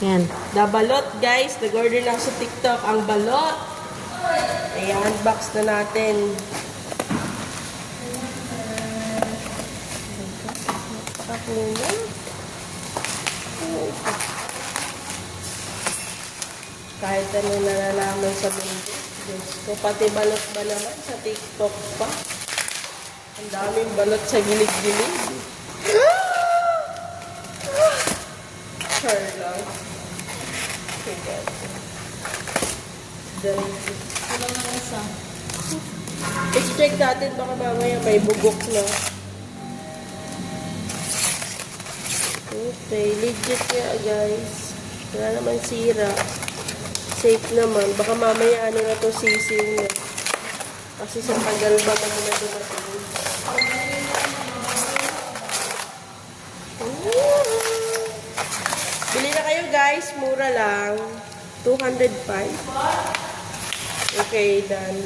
Yan. Balot, guys. Nag-order lang sa TikTok ang balot. Ayan, unbox na natin. Kahit ano nalalaman sa mundo. Diyos ko, pati balot ba naman sa TikTok pa? Ang daming balot sa gilid-gilid. Char lang. Wala na isa. I-check natin baka mamaya may bugok na. Okay, legit nga guys. Wala naman sira. Safe naman. Baka mamaya ano na to sisiw na. Kasi sa tagal ba naman na dumating. Bili na kayo guys. Mura lang. 205. Okay, done.